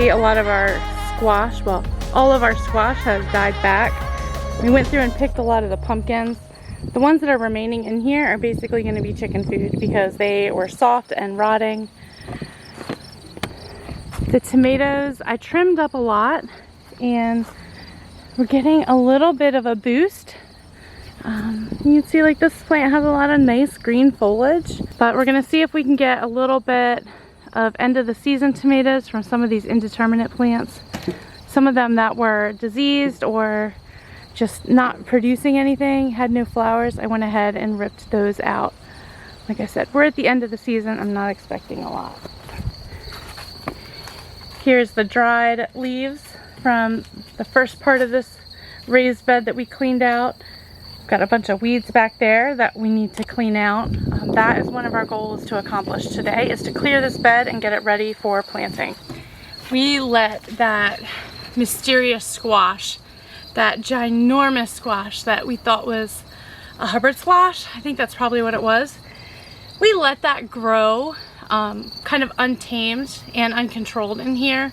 A lot of our squash, well, all of our squash has died back. We went through and picked a lot of the pumpkins. The ones that are remaining in here are basically going to be chicken food because they were soft and rotting. The tomatoes I trimmed up a lot and we're getting a little bit of a boost. You can see like this plant has a lot of nice green foliage, but we're going to see if we can get a little bit of end of the season tomatoes from some of these indeterminate plants. Some of them that were diseased or just not producing anything, had no flowers. I went ahead and ripped those out. Like I said, we're at the end of the season. I'm not expecting a lot. Here's the dried leaves from the first part of this raised bed that we cleaned out. Got a bunch of weeds back there that we need to clean out. That is one of our goals to accomplish today, is to clear this bed and get it ready for planting. We let that mysterious squash, that ginormous squash that we thought was a Hubbard squash, I think that's probably what it was. We let that grow kind of untamed and uncontrolled in here,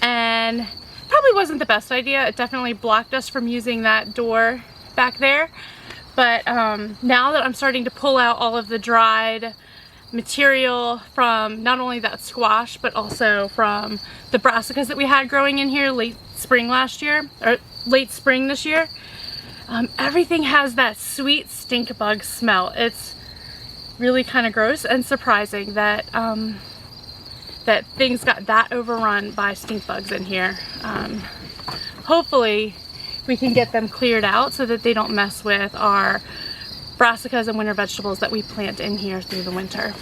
and probably wasn't the best idea. It definitely blocked us from using that door back there, but now that I'm starting to pull out all of the dried material from not only that squash but also from the brassicas that we had growing in here late spring last year, or late spring this year, everything has that sweet stink bug smell. It's really kind of gross and surprising that that things got that overrun by stink bugs in here. Hopefully we can get them cleared out so that they don't mess with our brassicas and winter vegetables that we plant in here through the winter.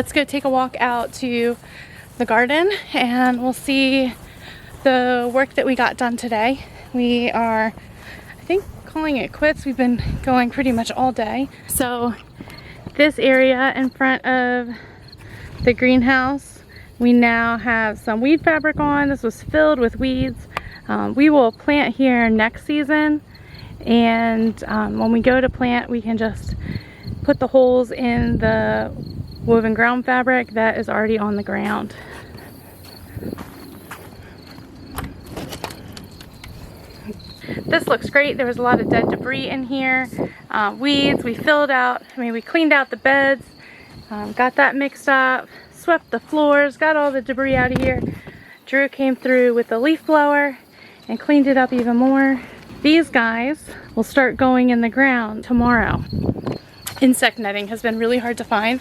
let's go take a walk out to the garden and we'll see the work that we got done today. We are, I think, calling it quits. We've been going pretty much all day. So this area in front of the greenhouse, we now have some weed fabric on. This was filled with weeds. We will plant here next season, and when we go to plant, we can just put the holes in the woven ground fabric that is already on the ground. This looks great. There was a lot of dead debris in here. Weeds, we filled out, we cleaned out the beds, got that mixed up, swept the floors, got all the debris out of here. Drew came through with the leaf blower and cleaned it up even more. These guys will start going in the ground tomorrow. Insect netting has been really hard to find,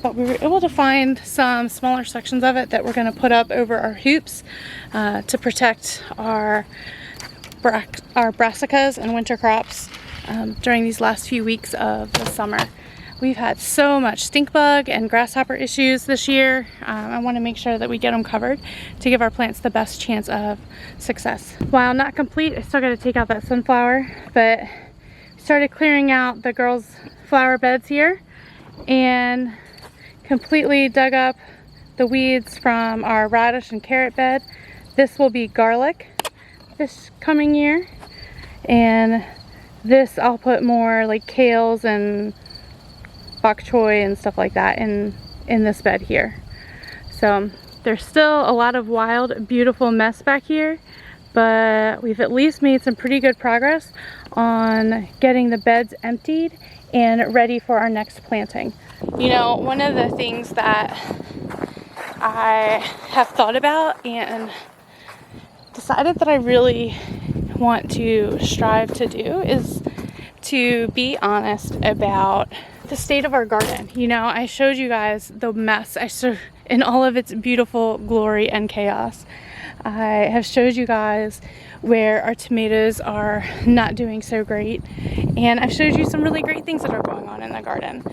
but we were able to find some smaller sections of it that we're going to put up over our hoops to protect our brassicas and winter crops during these last few weeks of the summer. We've had so much stink bug and grasshopper issues this year. I want to make sure that we get them covered to give our plants the best chance of success. While not complete, I still got to take out that sunflower, but we started clearing out the girls' flower beds here and completely dug up the weeds from our radish and carrot bed. This will be garlic this coming year, and this I'll put more like kales and bok choy and stuff like that in this bed here. So there's still a lot of wild, beautiful mess back here, but we've at least made some pretty good progress on getting the beds emptied and ready for our next planting. You know, one of the things that I have thought about and decided that I really want to strive to do is to be honest about the state of our garden. You know, I showed you guys the mess in all of its beautiful glory and chaos. I have showed you guys where our tomatoes are not doing so great, and I've showed you some really great things that are going on in the garden.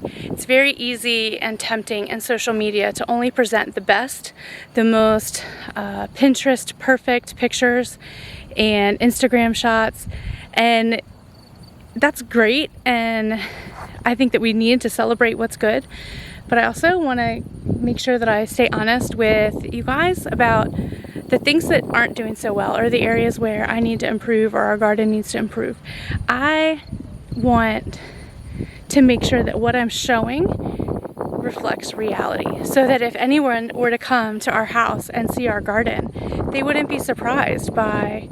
It's very easy and tempting in social media to only present the best, the most Pinterest perfect pictures and Instagram shots, and that's great, and I think that we need to celebrate what's good, but I also want to make sure that I stay honest with you guys about the things that aren't doing so well, or the areas where I need to improve or our garden needs to improve. I want to make sure that what I'm showing reflects reality, so that if anyone were to come to our house and see our garden, they wouldn't be surprised by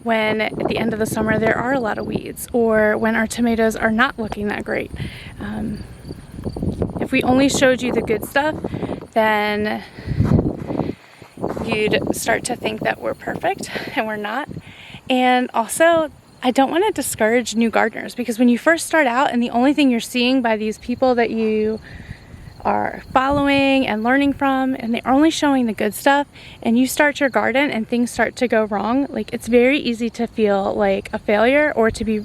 when at the end of the summer there are a lot of weeds, or when our tomatoes are not looking that great. If we only showed you the good stuff, then you'd start to think that we're perfect, and we're not. And also, I don't want to discourage new gardeners, because when you first start out and the only thing you're seeing by these people that you are following and learning from, and they're only showing the good stuff, and you start your garden and things start to go wrong, like, it's very easy to feel like a failure or to be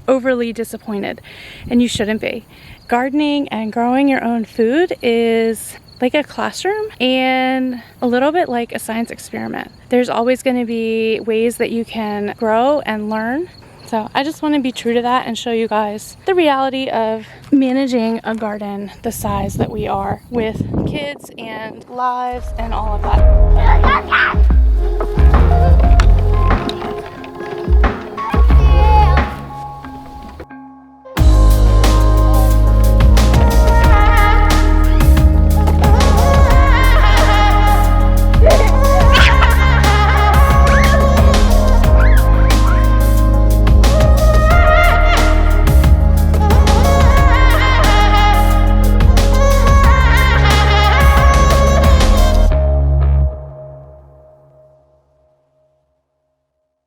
overly disappointed, and you shouldn't be. Gardening and growing your own food is like a classroom and a little bit like a science experiment. There's always going to be ways that you can grow and learn. So I just want to be true to that and show you guys the reality of managing a garden the size that we are, with kids and lives and all of that.